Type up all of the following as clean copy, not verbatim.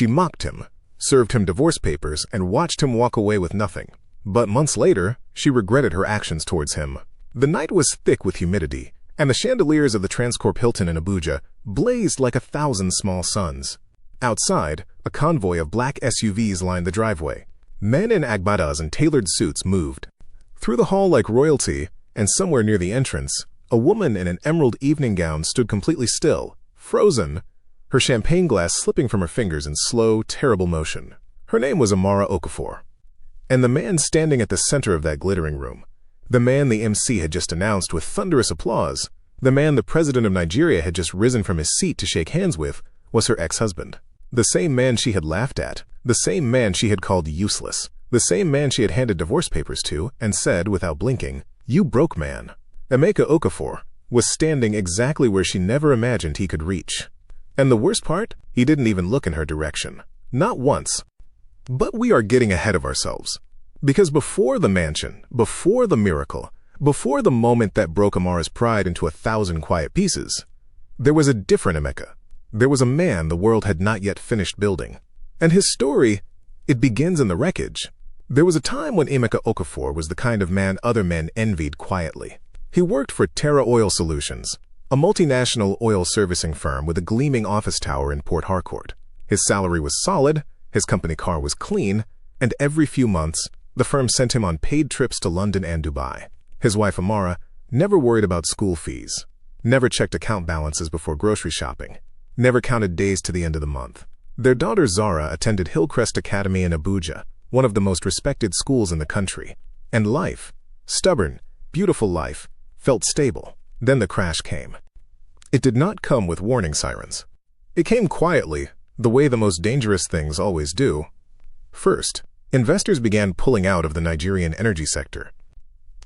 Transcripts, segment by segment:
She mocked him, served him divorce papers, and watched him walk away with nothing. But months later, she regretted her actions towards him. The night was thick with humidity, and the chandeliers of the Transcorp Hilton in Abuja blazed like 1,000 small suns. Outside, a convoy of black SUVs lined the driveway. Men in agbadas and tailored suits moved. Through the hall like royalty, and somewhere near the entrance, a woman in an emerald evening gown stood completely still, frozen, her champagne glass slipping from her fingers in slow, terrible motion. Her name was Amara Okafor. And the man standing at the center of that glittering room, the man the MC had just announced with thunderous applause, the man the president of Nigeria had just risen from his seat to shake hands with, was her ex-husband. The same man she had laughed at, the same man she had called useless, the same man she had handed divorce papers to and said, without blinking, "You broke man." Emeka Okafor was standing exactly where she never imagined he could reach. And the worst part? He didn't even look in her direction. Not once. But we are getting ahead of ourselves. Because before the mansion, before the miracle, before the moment that broke Amara's pride into 1,000 quiet pieces, there was a different Emeka. There was a man the world had not yet finished building. And his story, it begins in the wreckage. There was a time when Emeka Okafor was the kind of man other men envied quietly. He worked for Terra Oil Solutions, a multinational oil servicing firm with a gleaming office tower in Port Harcourt. His salary was solid, his company car was clean, and every few months, the firm sent him on paid trips to London and Dubai. His wife Amara never worried about school fees, never checked account balances before grocery shopping, never counted days to the end of the month. Their daughter Zara attended Hillcrest Academy in Abuja, one of the most respected schools in the country. And life, stubborn, beautiful life, felt stable. Then the crash came. It did not come with warning sirens. It came quietly, the way the most dangerous things always do. First, investors began pulling out of the Nigerian energy sector.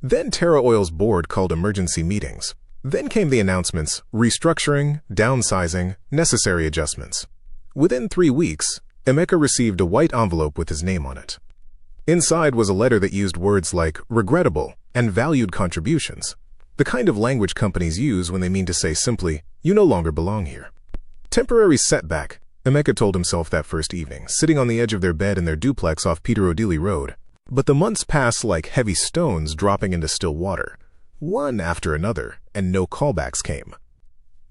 Then Terra Oil's board called emergency meetings. Then came the announcements, restructuring, downsizing, necessary adjustments. Within 3 weeks, Emeka received a white envelope with his name on it. Inside was a letter that used words like regrettable and valued contributions, the kind of language companies use when they mean to say simply, you no longer belong here. Temporary setback, Emeka told himself that first evening, sitting on the edge of their bed in their duplex off Peter Odili Road. But the months passed like heavy stones dropping into still water, one after another, and no callbacks came.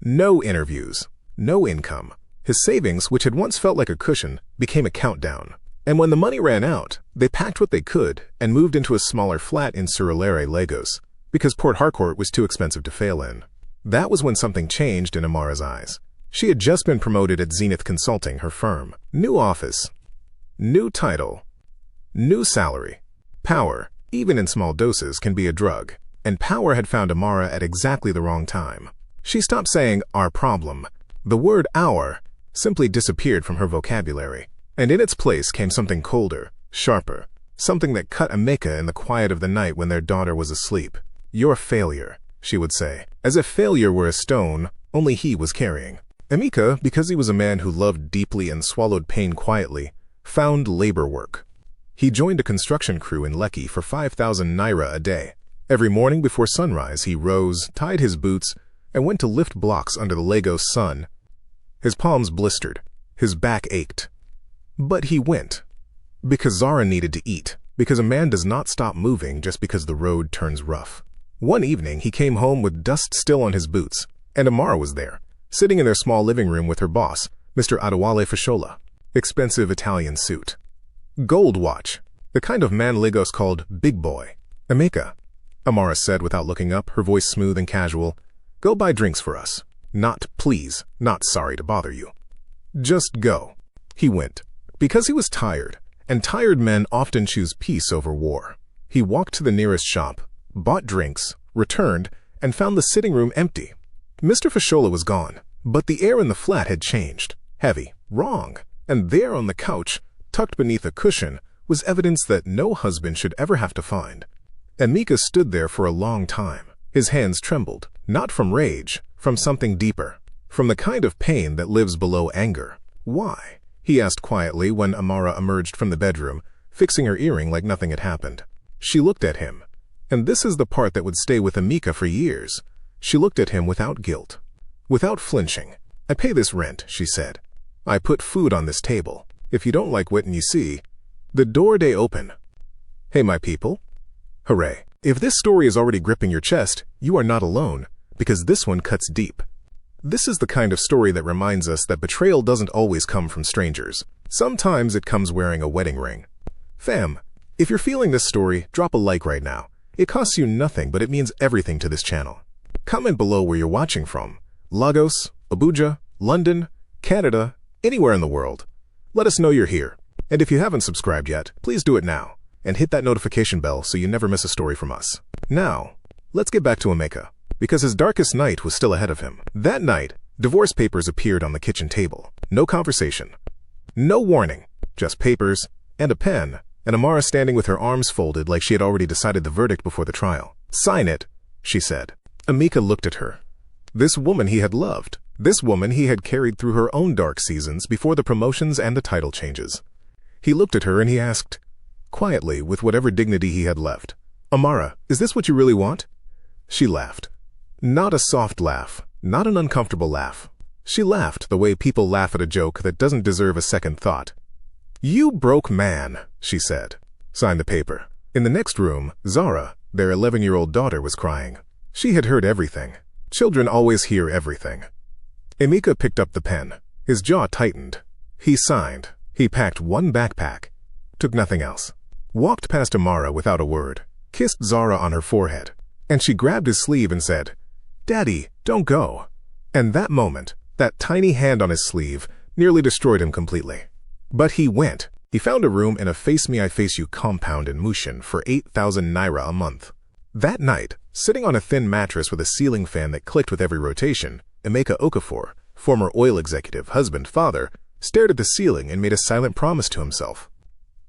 No interviews, no income. His savings, which had once felt like a cushion, became a countdown. And when the money ran out, they packed what they could and moved into a smaller flat in Surulere, Lagos, because Port Harcourt was too expensive to fail in. That was when something changed in Amara's eyes. She had just been promoted at Zenith Consulting, her firm. New office, new title, new salary. Power, even in small doses, can be a drug, and power had found Amara at exactly the wrong time. She stopped saying, our problem. The word our simply disappeared from her vocabulary, and in its place came something colder, sharper, something that cut Emeka in the quiet of the night when their daughter was asleep. Your failure, she would say, as if failure were a stone only he was carrying. Emeka, because he was a man who loved deeply and swallowed pain quietly, found labor work. He joined a construction crew in Lekki for 5,000 naira a day. Every morning before sunrise, he rose, tied his boots, and went to lift blocks under the Lagos sun. His palms blistered, his back ached. But he went. Because Zara needed to eat, because a man does not stop moving just because the road turns rough. One evening, he came home with dust still on his boots, and Amara was there, sitting in their small living room with her boss, Mr. Adewale Fashola. Expensive Italian suit. Gold watch, the kind of man Lagos called big boy. Emeka, Amara said without looking up, her voice smooth and casual, go buy drinks for us. Not please, not sorry to bother you. Just go. He went, because he was tired, and tired men often choose peace over war. He walked to the nearest shop, bought drinks, returned, and found the sitting room empty. Mr. Fashola was gone, but the air in the flat had changed. Heavy, wrong, and there on the couch, tucked beneath a cushion, was evidence that no husband should ever have to find. Emeka stood there for a long time. His hands trembled, not from rage, from something deeper, from the kind of pain that lives below anger. Why? He asked quietly when Amara emerged from the bedroom, fixing her earring like nothing had happened. She looked at him, and this is the part that would stay with Emeka for years. She looked at him without guilt, without flinching. I pay this rent, she said. I put food on this table. If you don't like what you see, the door day open. Hey, my people. Hooray. If this story is already gripping your chest, you are not alone, because this one cuts deep. This is the kind of story that reminds us that betrayal doesn't always come from strangers. Sometimes it comes wearing a wedding ring. Fam, if you're feeling this story, drop a like right now. It costs you nothing, but it means everything to this channel. Comment below where you're watching from. Lagos, Abuja, London, Canada, anywhere in the world. Let us know you're here. And if you haven't subscribed yet, please do it now. And hit that notification bell so you never miss a story from us. Now, let's get back to Emeka, because his darkest night was still ahead of him. That night, divorce papers appeared on the kitchen table. No conversation. No warning. Just papers and a pen, and Amara standing with her arms folded like she had already decided the verdict before the trial. Sign it, she said. Emeka looked at her. This woman he had loved. This woman he had carried through her own dark seasons before the promotions and the title changes. He looked at her and he asked, quietly, with whatever dignity he had left, "Amara, is this what you really want?" She laughed. Not a soft laugh, not an uncomfortable laugh. She laughed the way people laugh at a joke that doesn't deserve a second thought. "You broke man," she said. Sign the paper. In the next room, Zara, their 11-year-old daughter, was crying. She had heard everything. Children always hear everything. Emeka picked up the pen. His jaw tightened. He signed. He packed one backpack. Took nothing else. Walked past Amara without a word. Kissed Zara on her forehead. And she grabbed his sleeve and said, "Daddy, don't go." And that moment, that tiny hand on his sleeve, nearly destroyed him completely. But he went. He found a room in a Face Me I Face You compound in Mushin for 8,000 naira a month. That night, sitting on a thin mattress with a ceiling fan that clicked with every rotation, Amara Okafor, former oil executive, husband, father, stared at the ceiling and made a silent promise to himself.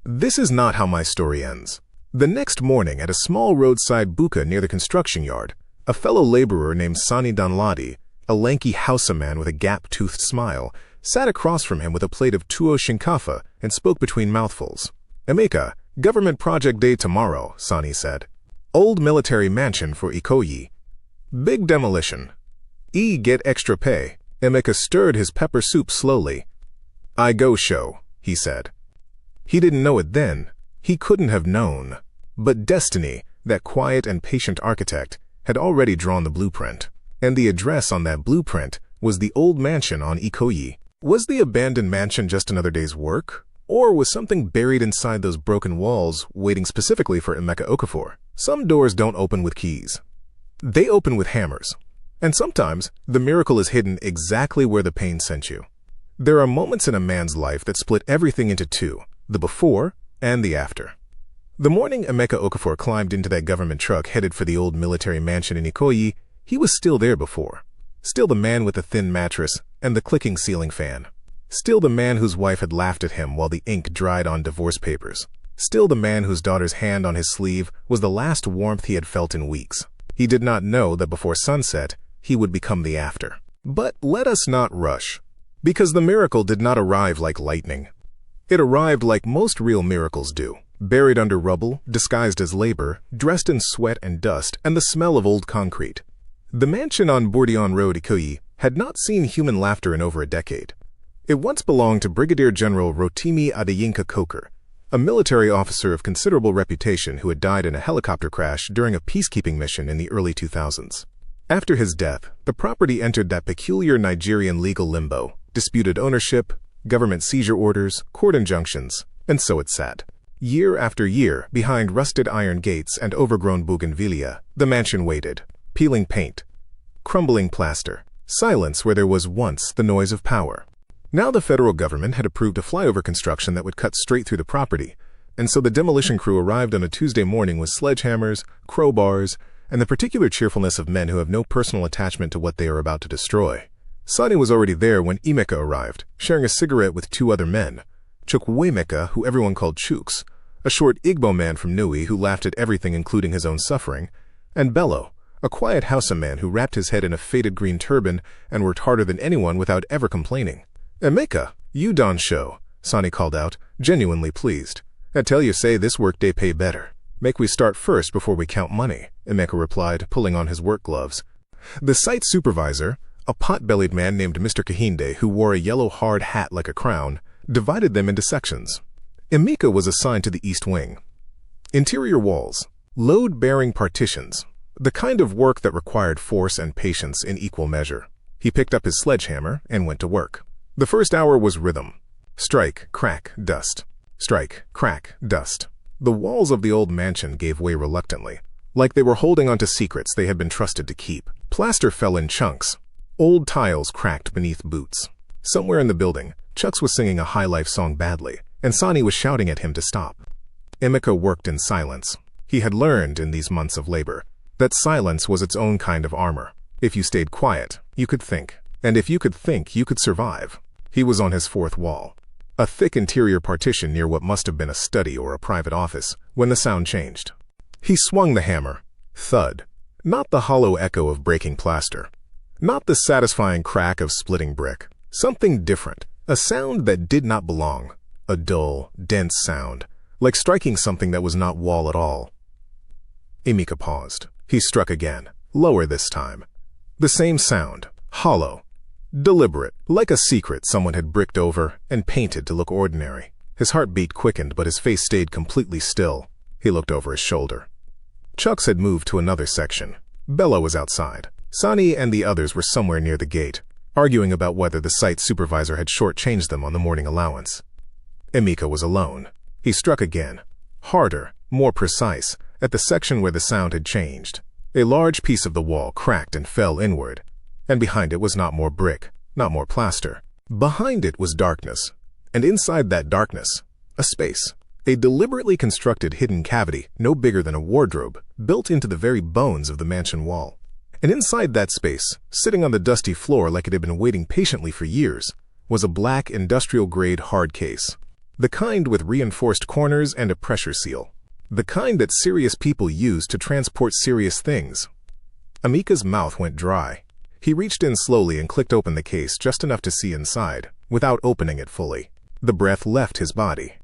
This is not how my story ends. The next morning, at a small roadside buka near the construction yard, a fellow laborer named Sani Danladi, a lanky Hausa man with a gap-toothed smile, sat across from him with a plate of tuwo shinkafa and spoke between mouthfuls. "Emeka, government project day tomorrow," Sani said. "Old military mansion for Ikoyi. Big demolition. Get extra pay." Emeka stirred his pepper soup slowly. "I go show," he said. He didn't know it then. He couldn't have known. But destiny, that quiet and patient architect, had already drawn the blueprint. And the address on that blueprint was the old mansion on Ikoyi. Was the abandoned mansion just another day's work? Or was something buried inside those broken walls waiting specifically for Emeka Okafor? Some doors don't open with keys. They open with hammers. And sometimes, the miracle is hidden exactly where the pain sent you. There are moments in a man's life that split everything into two, the before and the after. The morning Emeka Okafor climbed into that government truck headed for the old military mansion in Ikoyi, he was still there before. Still the man with the thin mattress and the clicking ceiling fan. Still the man whose wife had laughed at him while the ink dried on divorce papers. Still the man whose daughter's hand on his sleeve was the last warmth he had felt in weeks. He did not know that before sunset, he would become the after. But let us not rush, because the miracle did not arrive like lightning. It arrived like most real miracles do, buried under rubble, disguised as labor, dressed in sweat and dust and the smell of old concrete. The mansion on Bourdion Road, Ikoyi, had not seen human laughter in over a decade. It once belonged to Brigadier General Rotimi Adeyinka Coker, a military officer of considerable reputation who had died in a helicopter crash during a peacekeeping mission in the early 2000s. After his death, the property entered that peculiar Nigerian legal limbo, disputed ownership, government seizure orders, court injunctions, and so it sat. Year after year, behind rusted iron gates and overgrown bougainvillea, the mansion waited, peeling paint, crumbling plaster, silence where there was once the noise of power. Now the federal government had approved a flyover construction that would cut straight through the property, and so the demolition crew arrived on a Tuesday morning with sledgehammers, crowbars, and the particular cheerfulness of men who have no personal attachment to what they are about to destroy. Sani was already there when Emeka arrived, sharing a cigarette with two other men, Chukwuemeka, who everyone called Chuks, a short Igbo man from Nui who laughed at everything including his own suffering, and Bello, a quiet Hausa man who wrapped his head in a faded green turban and worked harder than anyone without ever complaining. "Emeka, you don show," Sani called out, genuinely pleased. "I tell you say this workday pay better. Make we start first before we count money," Emeka replied, pulling on his work gloves. The site supervisor, a pot-bellied man named Mr. Kahinde who wore a yellow hard hat like a crown, divided them into sections. Emeka was assigned to the east wing. Interior walls, load-bearing partitions, the kind of work that required force and patience in equal measure. He picked up his sledgehammer and went to work. The first hour was rhythm. Strike, crack, dust. Strike, crack, dust. The walls of the old mansion gave way reluctantly, like they were holding onto secrets they had been trusted to keep. Plaster fell in chunks. Old tiles cracked beneath boots. Somewhere in the building, Chucks was singing a high life song badly, and Sonny was shouting at him to stop. Emeka worked in silence. He had learned in these months of labor that silence was its own kind of armor. If you stayed quiet, you could think. And if you could think, you could survive. He was on his fourth wall, a thick interior partition near what must have been a study or a private office, when the sound changed. He swung the hammer. Thud. Not the hollow echo of breaking plaster. Not the satisfying crack of splitting brick. Something different. A sound that did not belong. A dull, dense sound, like striking something that was not wall at all. Emeka paused. He struck again, lower this time. The same sound, hollow, deliberate, like a secret someone had bricked over and painted to look ordinary. His heartbeat quickened, but his face stayed completely still. He looked over his shoulder. Chucks had moved to another section. Bella was outside. Sonny and the others were somewhere near the gate, arguing about whether the site supervisor had shortchanged them on the morning allowance. Emeka was alone. He struck again, harder, more precise, at the section where the sound had changed. A large piece of the wall cracked and fell inward, and behind it was not more brick, not more plaster. Behind it was darkness, and inside that darkness, a space, a deliberately constructed hidden cavity no bigger than a wardrobe, built into the very bones of the mansion wall. And inside that space, sitting on the dusty floor like it had been waiting patiently for years, was a black industrial-grade hard case. The kind with reinforced corners and a pressure seal. The kind that serious people use to transport serious things. Emeka's mouth went dry. He reached in slowly and clicked open the case just enough to see inside, without opening it fully. The breath left his body.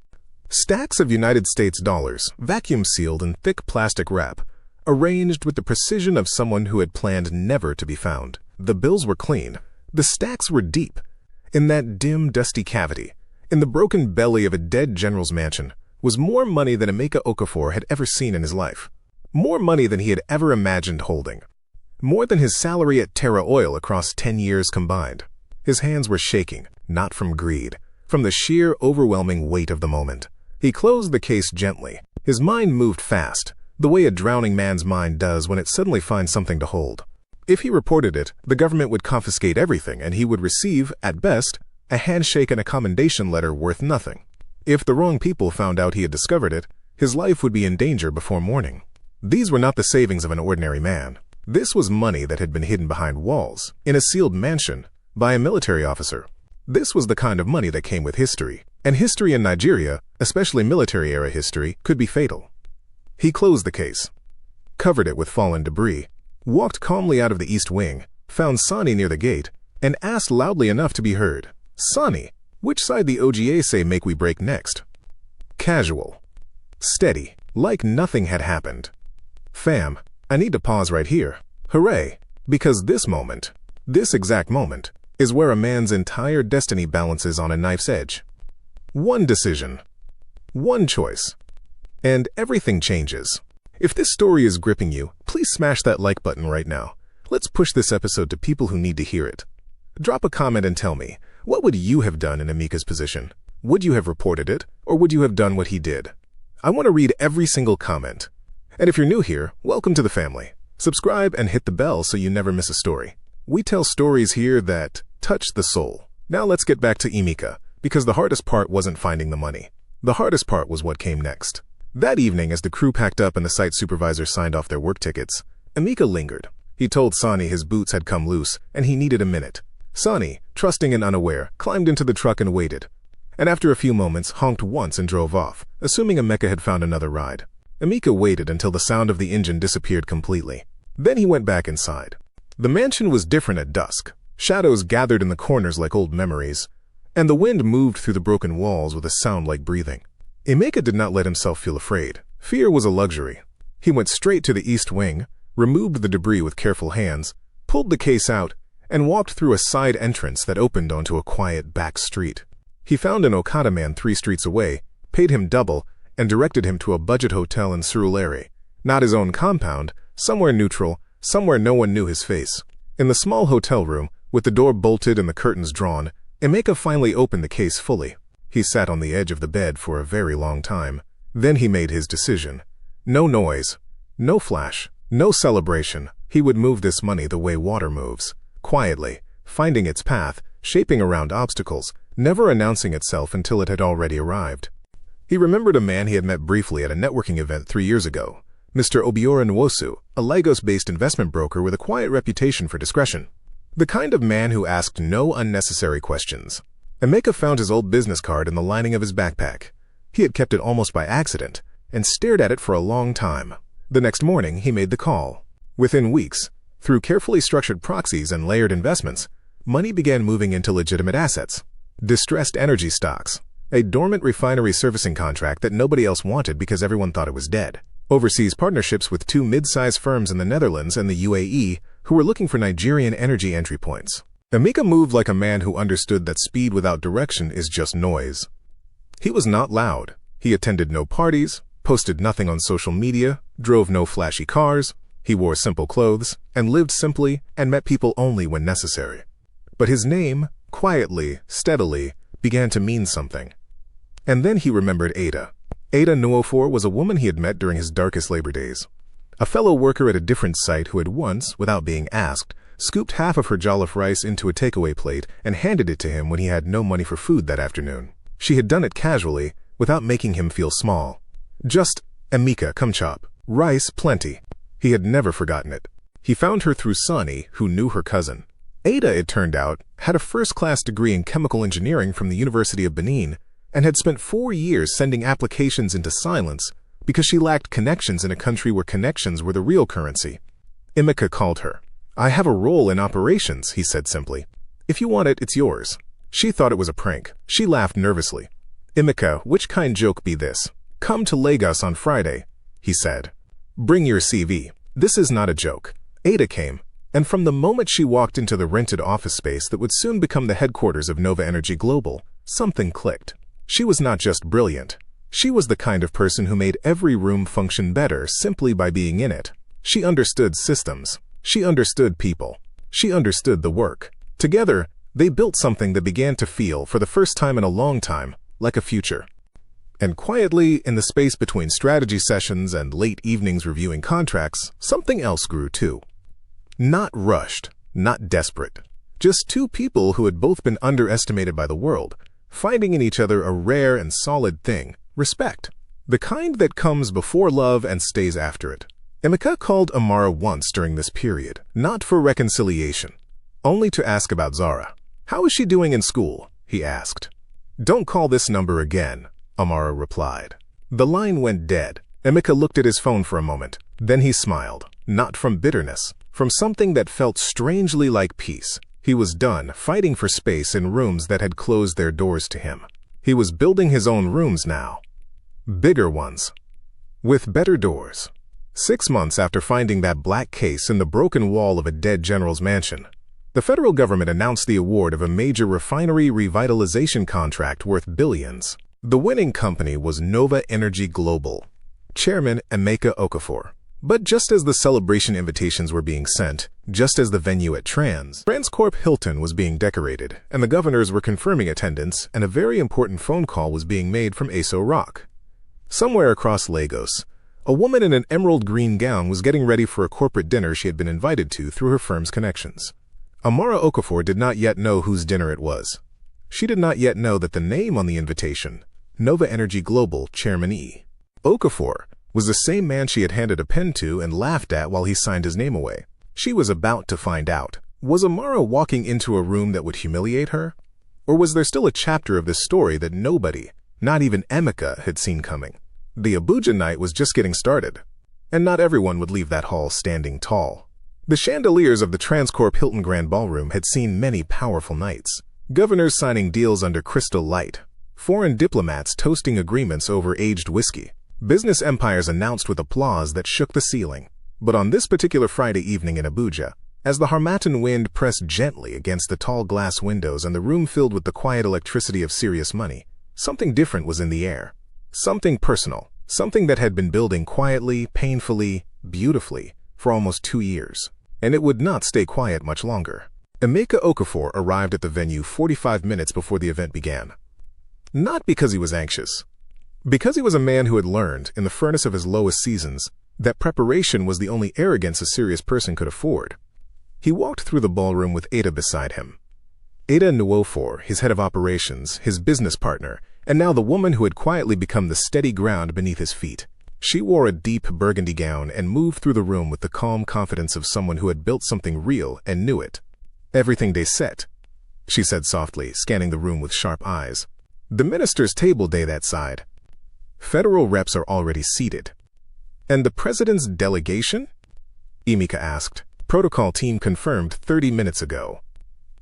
Stacks of United States dollars, vacuum-sealed in thick plastic wrap, arranged with the precision of someone who had planned never to be found. The bills were clean. The stacks were deep. In that dim, dusty cavity, in the broken belly of a dead general's mansion, was more money than Amara Okafor had ever seen in his life. More money than he had ever imagined holding. More than his salary at Terra Oil across 10 years combined. His hands were shaking, not from greed, from the sheer, overwhelming weight of the moment. He closed the case gently. His mind moved fast, the way a drowning man's mind does when it suddenly finds something to hold. If he reported it, the government would confiscate everything and he would receive, at best, a handshake and a commendation letter worth nothing. If the wrong people found out he had discovered it, his life would be in danger before morning. These were not the savings of an ordinary man. This was money that had been hidden behind walls, in a sealed mansion, by a military officer. This was the kind of money that came with history, and history in Nigeria, especially military-era history, could be fatal. He closed the case, covered it with fallen debris, walked calmly out of the east wing, found Sonny near the gate, and asked loudly enough to be heard, "Sonny, which side the OGA say make we break next?" Casual. Steady, like nothing had happened. "Fam, I need to pause right here. Hooray, because this moment, this exact moment, is where a man's entire destiny balances on a knife's edge. One decision. One choice. And everything changes." If this story is gripping you, please smash that like button right now. Let's push this episode to people who need to hear it. Drop a comment and tell me, what would you have done in Emeka's position? Would you have reported it, or would you have done what he did? I want to read every single comment. And if you're new here, welcome to the family. Subscribe and hit the bell so you never miss a story. We tell stories here that touch the soul. Now let's get back to Emeka, because the hardest part wasn't finding the money. The hardest part was what came next. That evening, as the crew packed up and the site supervisor signed off their work tickets, Emeka lingered. He told Sonny his boots had come loose, and he needed a minute. Sonny, trusting and unaware, climbed into the truck and waited. And after a few moments, honked once and drove off, assuming Emeka had found another ride. Emeka waited until the sound of the engine disappeared completely. Then he went back inside. The mansion was different at dusk. Shadows gathered in the corners like old memories, and the wind moved through the broken walls with a sound like breathing. Emeka did not let himself feel afraid. Fear was a luxury. He went straight to the east wing, removed the debris with careful hands, pulled the case out, and walked through a side entrance that opened onto a quiet back street. He found an Okada man 3 streets away, paid him double, and directed him to a budget hotel in Surulere. Not his own compound, somewhere neutral, somewhere no one knew his face. In the small hotel room, with the door bolted and the curtains drawn, Emeka finally opened the case fully. He sat on the edge of the bed for a very long time. Then he made his decision. No noise, no flash, no celebration. He would move this money the way water moves, quietly, finding its path, shaping around obstacles, never announcing itself until it had already arrived. He remembered a man he had met briefly at a networking event 3 years ago, Mr. Obiora Nwosu, a Lagos-based investment broker with a quiet reputation for discretion. The kind of man who asked no unnecessary questions. Emeka found his old business card in the lining of his backpack. He had kept it almost by accident, and stared at it for a long time. The next morning, he made the call. Within weeks, through carefully structured proxies and layered investments, money began moving into legitimate assets. Distressed energy stocks, a dormant refinery servicing contract that nobody else wanted because everyone thought it was dead. Overseas partnerships with 2 mid-sized firms in the Netherlands and the UAE who were looking for Nigerian energy entry points. Emeka moved like a man who understood that speed without direction is just noise. He was not loud. He attended no parties, posted nothing on social media, drove no flashy cars. He wore simple clothes and lived simply and met people only when necessary. But his name, quietly, steadily, began to mean something. And then he remembered Ada. Ada Okafor was a woman he had met during his darkest labor days. A fellow worker at a different site who had once, without being asked, scooped half of her jollof rice into a takeaway plate and handed it to him when he had no money for food that afternoon. She had done it casually, without making him feel small. Just, Emeka, come chop. Rice plenty. He had never forgotten it. He found her through Sonny, who knew her cousin. Ada, it turned out, had a first-class degree in chemical engineering from the University of Benin and had spent 4 years sending applications into silence because she lacked connections in a country where connections were the real currency. Emeka called her. I have a role in operations, he said simply. If you want it, it's yours. She thought it was a prank. She laughed nervously. Emeka, which kind joke be this? Come to Lagos on Friday, he said. Bring your CV. This is not a joke. Ada came, and from the moment she walked into the rented office space that would soon become the headquarters of NovaEnergy Global, something clicked. She was not just brilliant. She was the kind of person who made every room function better simply by being in it. She understood systems. She understood people. She understood the work. Together, they built something that began to feel, for the first time in a long time, like a future. And quietly, in the space between strategy sessions and late evenings reviewing contracts, something else grew too. Not rushed, not desperate. Just 2 people who had both been underestimated by the world, finding in each other a rare and solid thing, respect. The kind that comes before love and stays after it. Emeka called Amara once during this period, not for reconciliation, only to ask about Zara. How is she doing in school? He asked. Don't call this number again, Amara replied. The line went dead. Emeka looked at his phone for a moment. Then he smiled, not from bitterness, from something that felt strangely like peace. He was done fighting for space in rooms that had closed their doors to him. He was building his own rooms now. Bigger ones. With better doors. 6 months after finding that black case in the broken wall of a dead general's mansion, the federal government announced the award of a major refinery revitalization contract worth billions. The winning company was NovaEnergy Global. Chairman Amara Okafor. But just as the celebration invitations were being sent, just as the venue at Transcorp Hilton was being decorated, and the governors were confirming attendance, and a very important phone call was being made from Aso Rock. Somewhere across Lagos, a woman in an emerald green gown was getting ready for a corporate dinner she had been invited to through her firm's connections. Amara Okafor did not yet know whose dinner it was. She did not yet know that the name on the invitation, NovaEnergy Global Chairman E. Okafor, was the same man she had handed a pen to and laughed at while he signed his name away. She was about to find out. Was Amara walking into a room that would humiliate her? Or was there still a chapter of this story that nobody, not even Emeka, had seen coming? The Abuja night was just getting started, and not everyone would leave that hall standing tall. The chandeliers of the Transcorp Hilton Grand Ballroom had seen many powerful nights. Governors signing deals under crystal light, foreign diplomats toasting agreements over aged whiskey, business empires announced with applause that shook the ceiling. But on this particular Friday evening in Abuja, As the Harmattan wind pressed gently against the tall glass windows and the room filled with the quiet electricity of serious money, something different was in the air. Something personal, something that had been building quietly, painfully, beautifully for almost 2 years. And it would not stay quiet much longer. Amara Okafor arrived at the venue 45 minutes before the event began. Not because he was anxious. Because he was a man who had learned, in the furnace of his lowest seasons, that preparation was the only arrogance a serious person could afford. He walked through the ballroom with Ada beside him. Ada Okafor, his head of operations, his business partner, and now the woman who had quietly become the steady ground beneath his feet. She wore a deep burgundy gown and moved through the room with the calm confidence of someone who had built something real and knew it. "Everything they set," she said softly, scanning the room with sharp eyes. "The minister's table day that side. Federal reps are already seated." "And the president's delegation?" Emeka asked. "Protocol team confirmed 30 minutes ago.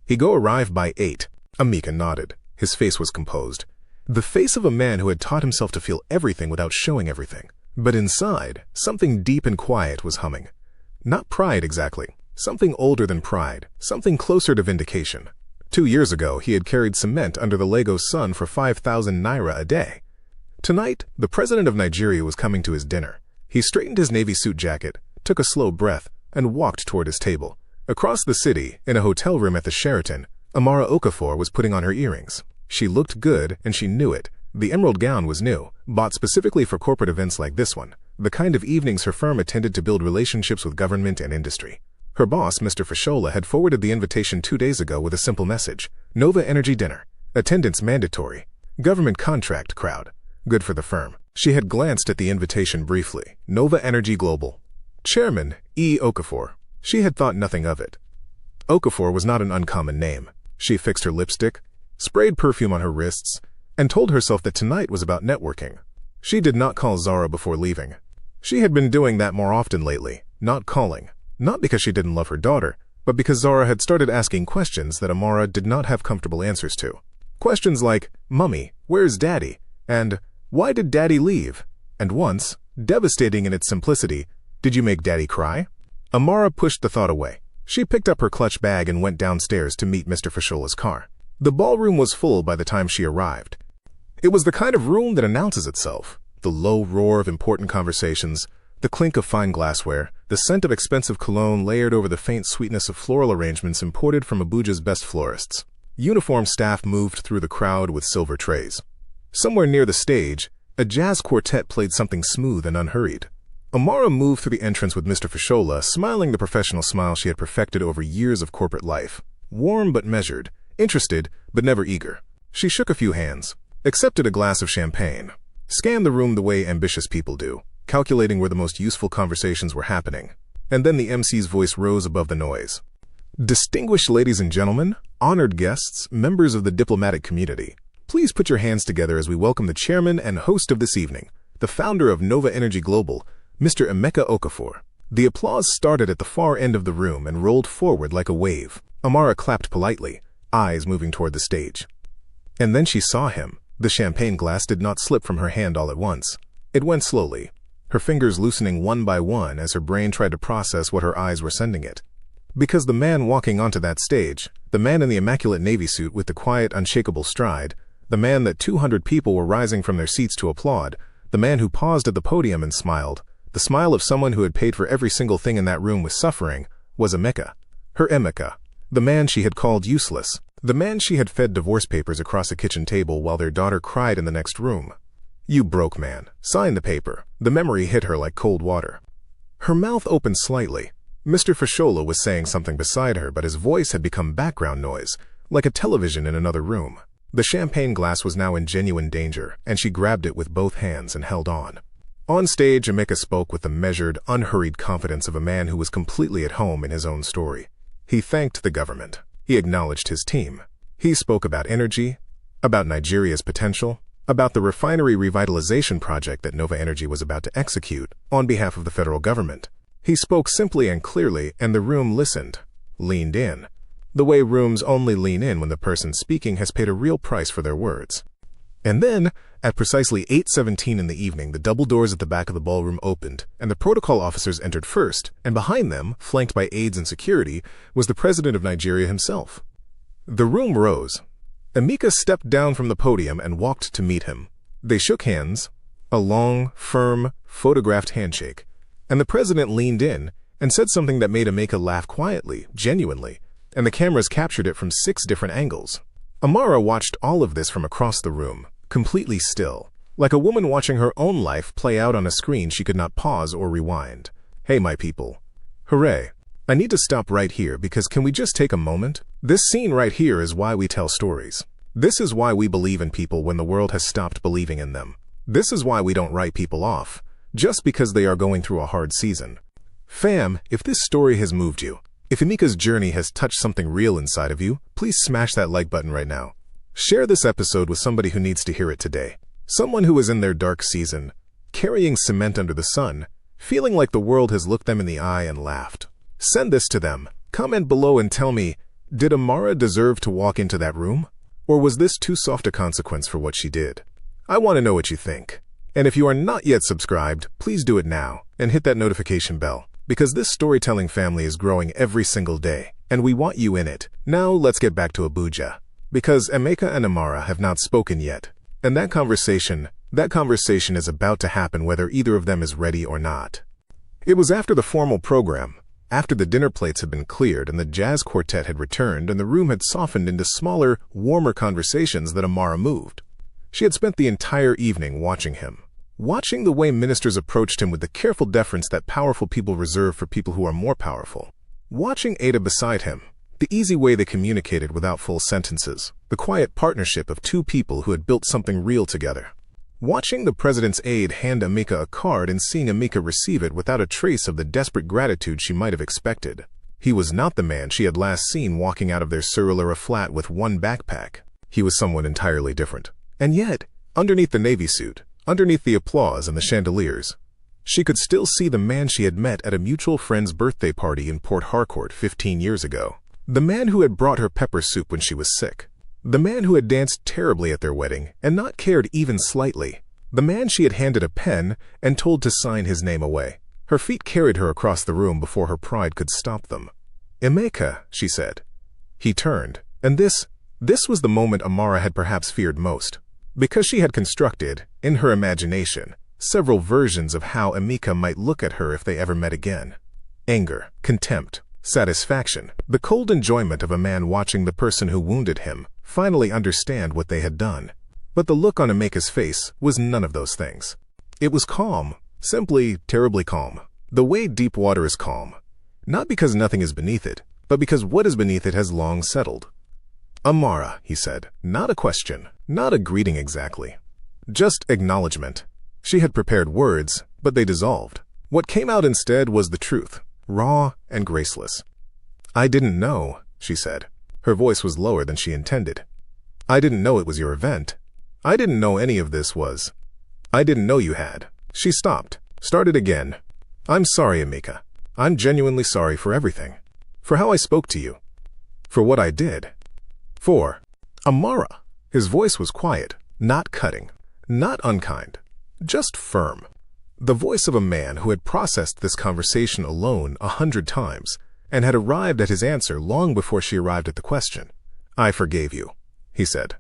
He go arrive by 8. Emeka nodded. His face was composed. The face of a man who had taught himself to feel everything without showing everything. But inside, something deep and quiet was humming. Not pride exactly. Something older than pride. Something closer to vindication. 2 years ago, he had carried cement under the Lagos sun for 5,000 naira a day. Tonight, the president of Nigeria was coming to his dinner. He straightened his navy suit jacket, took a slow breath, and walked toward his table. Across the city, in a hotel room at the Sheraton, Amara Okafor was putting on her earrings. She looked good, and she knew it. The emerald gown was new, bought specifically for corporate events like this one, the kind of evenings her firm attended to build relationships with government and industry. Her boss, Mr. Fashola, had forwarded the invitation 2 days ago with a simple message. NovaEnergy dinner. Attendance mandatory. Government contract crowd. Good for the firm. She had glanced at the invitation briefly. NovaEnergy Global. Chairman, E. Okafor. She had thought nothing of it. Okafor was not an uncommon name. She fixed her lipstick, sprayed perfume on her wrists, and told herself that tonight was about networking. She did not call Zara before leaving. She had been doing that more often lately, not calling. Not because she didn't love her daughter, but because Zara had started asking questions that Amara did not have comfortable answers to. Questions like, "Mummy, where's Daddy?" and "Why did Daddy leave?" And once, devastating in its simplicity, "Did you make Daddy cry?" Amara pushed the thought away. She picked up her clutch bag and went downstairs to meet Mr. Fashola's car. The ballroom was full by the time she arrived. It was the kind of room that announces itself. The low roar of important conversations, the clink of fine glassware, the scent of expensive cologne layered over the faint sweetness of floral arrangements imported from Abuja's best florists. Uniformed staff moved through the crowd with silver trays. Somewhere near the stage, a jazz quartet played something smooth and unhurried. Amara moved through the entrance with Mr. Fashola, smiling the professional smile she had perfected over years of corporate life. Warm but measured, interested but never eager. She shook a few hands, accepted a glass of champagne, scanned the room the way ambitious people do, calculating where the most useful conversations were happening. And then the MC's voice rose above the noise. "Distinguished ladies and gentlemen, honored guests, members of the diplomatic community, please put your hands together as we welcome the chairman and host of this evening, the founder of NovaEnergy Global, Mr. Emeka Okafor." The applause started at the far end of the room and rolled forward like a wave. Amara clapped politely, eyes moving toward the stage. And then she saw him. The champagne glass did not slip from her hand all at once. It went slowly, her fingers loosening one by one as her brain tried to process what her eyes were sending it. Because the man walking onto that stage, the man in the immaculate navy suit with the quiet, unshakable stride, the man that 200 people were rising from their seats to applaud, the man who paused at the podium and smiled, the smile of someone who had paid for every single thing in that room with suffering, was Emeka. Her Emeka. The man she had called useless. The man she had fed divorce papers across a kitchen table while their daughter cried in the next room. "You broke man. Sign the paper." The memory hit her like cold water. Her mouth opened slightly. Mr. Fashola was saying something beside her, but his voice had become background noise, like a television in another room. The champagne glass was now in genuine danger, and she grabbed it with both hands and held on. On stage, Emeka spoke with the measured, unhurried confidence of a man who was completely at home in his own story. He thanked the government. He acknowledged his team. He spoke about energy, about Nigeria's potential, about the refinery revitalization project that NovaEnergy was about to execute on behalf of the federal government. He spoke simply and clearly, and the room listened, leaned in, the way rooms only lean in when the person speaking has paid a real price for their words. And then, at precisely 8:17 in the evening, the double doors at the back of the ballroom opened, and the protocol officers entered first, and behind them, flanked by aides and security, was the president of Nigeria himself. The room rose. Emeka stepped down from the podium and walked to meet him. They shook hands, a long, firm, photographed handshake, and the president leaned in and said something that made Emeka laugh quietly, genuinely, and the cameras captured it from 6 different angles. Amara watched all of this from across the room, completely still, like a woman watching her own life play out on a screen she could not pause or rewind. Hey, my people. Hooray. I need to stop right here because can we just take a moment? This scene right here is why we tell stories. This is why we believe in people when the world has stopped believing in them. This is why we don't write people off, just because they are going through a hard season. Fam, if this story has moved you, if Emeka's journey has touched something real inside of you, please smash that like button right now. Share this episode with somebody who needs to hear it today. Someone who is in their dark season, carrying cement under the sun, feeling like the world has looked them in the eye and laughed. Send this to them. Comment below and tell me, did Amara deserve to walk into that room? Or was this too soft a consequence for what she did? I want to know what you think. And if you are not yet subscribed, please do it now and hit that notification bell, because this storytelling family is growing every single day, and we want you in it. Now let's get back to Abuja, because Emeka and Amara have not spoken yet, and that conversation is about to happen whether either of them is ready or not. It was after the formal program, after the dinner plates had been cleared and the jazz quartet had returned and the room had softened into smaller, warmer conversations that Amara moved. She had spent the entire evening watching him, watching the way ministers approached him with the careful deference that powerful people reserve for people who are more powerful, watching Ada beside him, the easy way they communicated without full sentences, the quiet partnership of 2 people who had built something real together. Watching the president's aide hand Emeka a card and seeing Emeka receive it without a trace of the desperate gratitude she might have expected. He was not the man she had last seen walking out of their Surulere flat with 1 backpack. He was someone entirely different. And yet, underneath the navy suit, underneath the applause and the chandeliers, she could still see the man she had met at a mutual friend's birthday party in Port Harcourt 15 years ago. The man who had brought her pepper soup when she was sick. The man who had danced terribly at their wedding and not cared even slightly. The man she had handed a pen and told to sign his name away. Her feet carried her across the room before her pride could stop them. Emeka, she said. He turned, and this was the moment Amara had perhaps feared most, because she had constructed, in her imagination, several versions of how Emeka might look at her if they ever met again. Anger, contempt, satisfaction, the cold enjoyment of a man watching the person who wounded him finally understand what they had done. But the look on Emeka's face was none of those things. It was calm, simply terribly calm, the way deep water is calm. Not because nothing is beneath it, but because what is beneath it has long settled. Amara, he said, not a question, not a greeting exactly. Just acknowledgement. She had prepared words, but they dissolved. What came out instead was the truth, raw and graceless. I didn't know, she said. Her voice was lower than she intended. I didn't know it was your event. I didn't know any of this was. I didn't know you had. She stopped, started again. I'm sorry, Emeka. I'm genuinely sorry for everything. For how I spoke to you. For what I did. For Amara. His voice was quiet, not cutting, not unkind, just firm. The voice of a man who had processed this conversation alone 100 times and had arrived at his answer long before she arrived at the question. I forgave you, he said.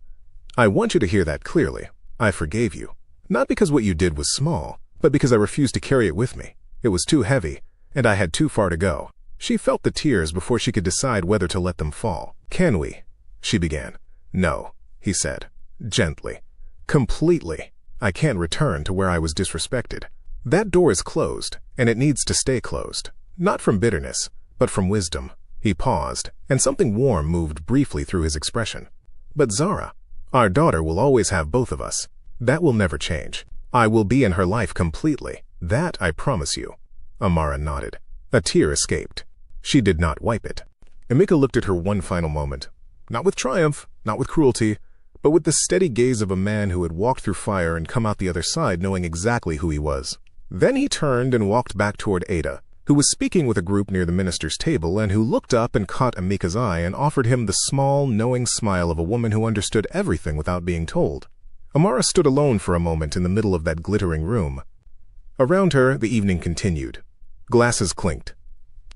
I want you to hear that clearly. I forgave you. Not because what you did was small, but because I refused to carry it with me. It was too heavy, and I had too far to go. She felt the tears before she could decide whether to let them fall. Can we? She began. No, he said, gently. Completely. I can't return to where I was disrespected. That door is closed, and it needs to stay closed. Not from bitterness, but from wisdom. He paused, and something warm moved briefly through his expression. But Zara, our daughter will always have both of us. That will never change. I will be in her life completely. That I promise you. Amara nodded. A tear escaped. She did not wipe it. Emeka looked at her one final moment. Not with triumph, not with cruelty, but with the steady gaze of a man who had walked through fire and come out the other side knowing exactly who he was. Then he turned and walked back toward Ada, who was speaking with a group near the minister's table and who looked up and caught Emeka's eye and offered him the small, knowing smile of a woman who understood everything without being told. Amara stood alone for a moment in the middle of that glittering room. Around her, the evening continued. Glasses clinked.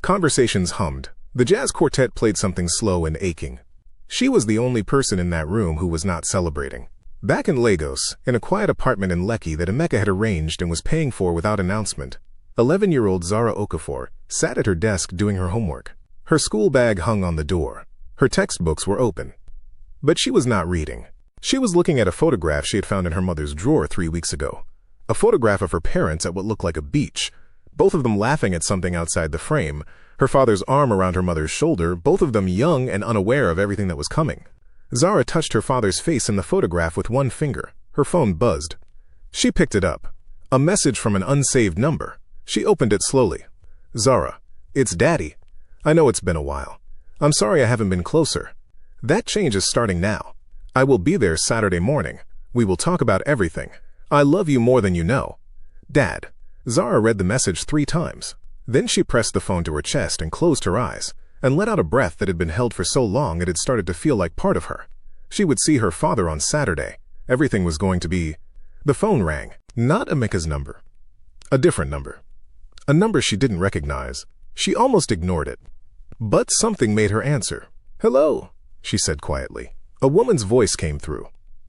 Conversations hummed. The jazz quartet played something slow and aching. She was the only person in that room who was not celebrating. Back in Lagos, in a quiet apartment in Lekki that Emeka had arranged and was paying for without announcement, 11-year-old Amara Okafor sat at her desk doing her homework. Her school bag hung on the door. Her textbooks were open. But she was not reading. She was looking at a photograph she had found in her mother's drawer 3 weeks ago. A photograph of her parents at what looked like a beach, both of them laughing at something outside the frame, her father's arm around her mother's shoulder, both of them young and unaware of everything that was coming. Zara touched her father's face in the photograph with one finger. Her phone buzzed. She picked it up. A message from an unsaved number. She opened it slowly. Zara, it's Daddy. I know it's been a while. I'm sorry I haven't been closer. That change is starting now. I will be there Saturday morning. We will talk about everything. I love you more than you know. Dad. Zara read the message 3 times. Then she pressed the phone to her chest and closed her eyes, and let out a breath that had been held for so long it had started to feel like part of her. She would see her father on Saturday. Everything was going to be... The phone rang. Not Emeka's number. A different number. A number she didn't recognize. She almost ignored it. But something made her answer. Hello, she said quietly. A woman's voice came through.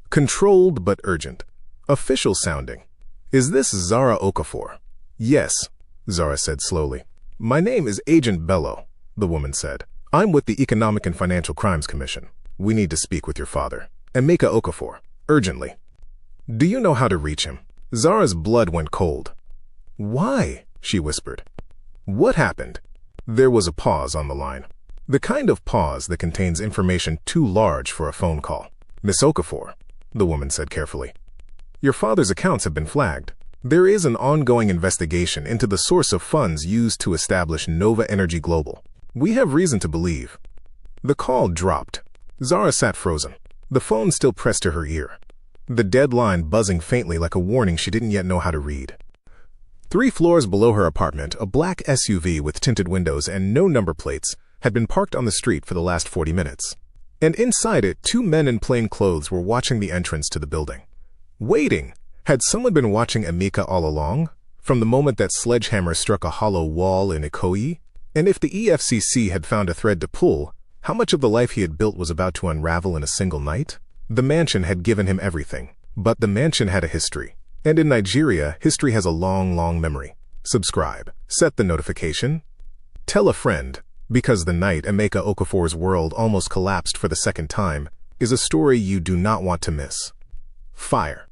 Controlled but urgent. Official sounding. Is this Amara Okafor? Yes, Zara said slowly. My name is Agent Bello, the woman said. I'm with the Economic and Financial Crimes Commission. We need to speak with your father. Emeka Okafor. Urgently. Do you know how to reach him? Zara's blood went cold. Why? She whispered. What happened? There was a pause on the line. The kind of pause that contains information too large for a phone call. Miss Okafor, the woman said carefully. Your father's accounts have been flagged. There is an ongoing investigation into the source of funds used to establish NovaEnergy Global. We have reason to believe. The call dropped. Zara sat frozen. The phone still pressed to her ear. The dead line buzzing faintly like a warning she didn't yet know how to read. 3 floors below her apartment, a black SUV with tinted windows and no number plates had been parked on the street for the last 40 minutes. And inside it, 2 men in plain clothes were watching the entrance to the building. Waiting. Had someone been watching Emeka all along? From the moment that sledgehammer struck a hollow wall in Ikoyi? And if the EFCC had found a thread to pull, how much of the life he had built was about to unravel in a single night? The mansion had given him everything. But the mansion had a history. And in Nigeria, history has a long, long memory. Subscribe. Set the notification. Tell a friend. Because the night Emeka Okafor's world almost collapsed for the second time is a story you do not want to miss. Fire.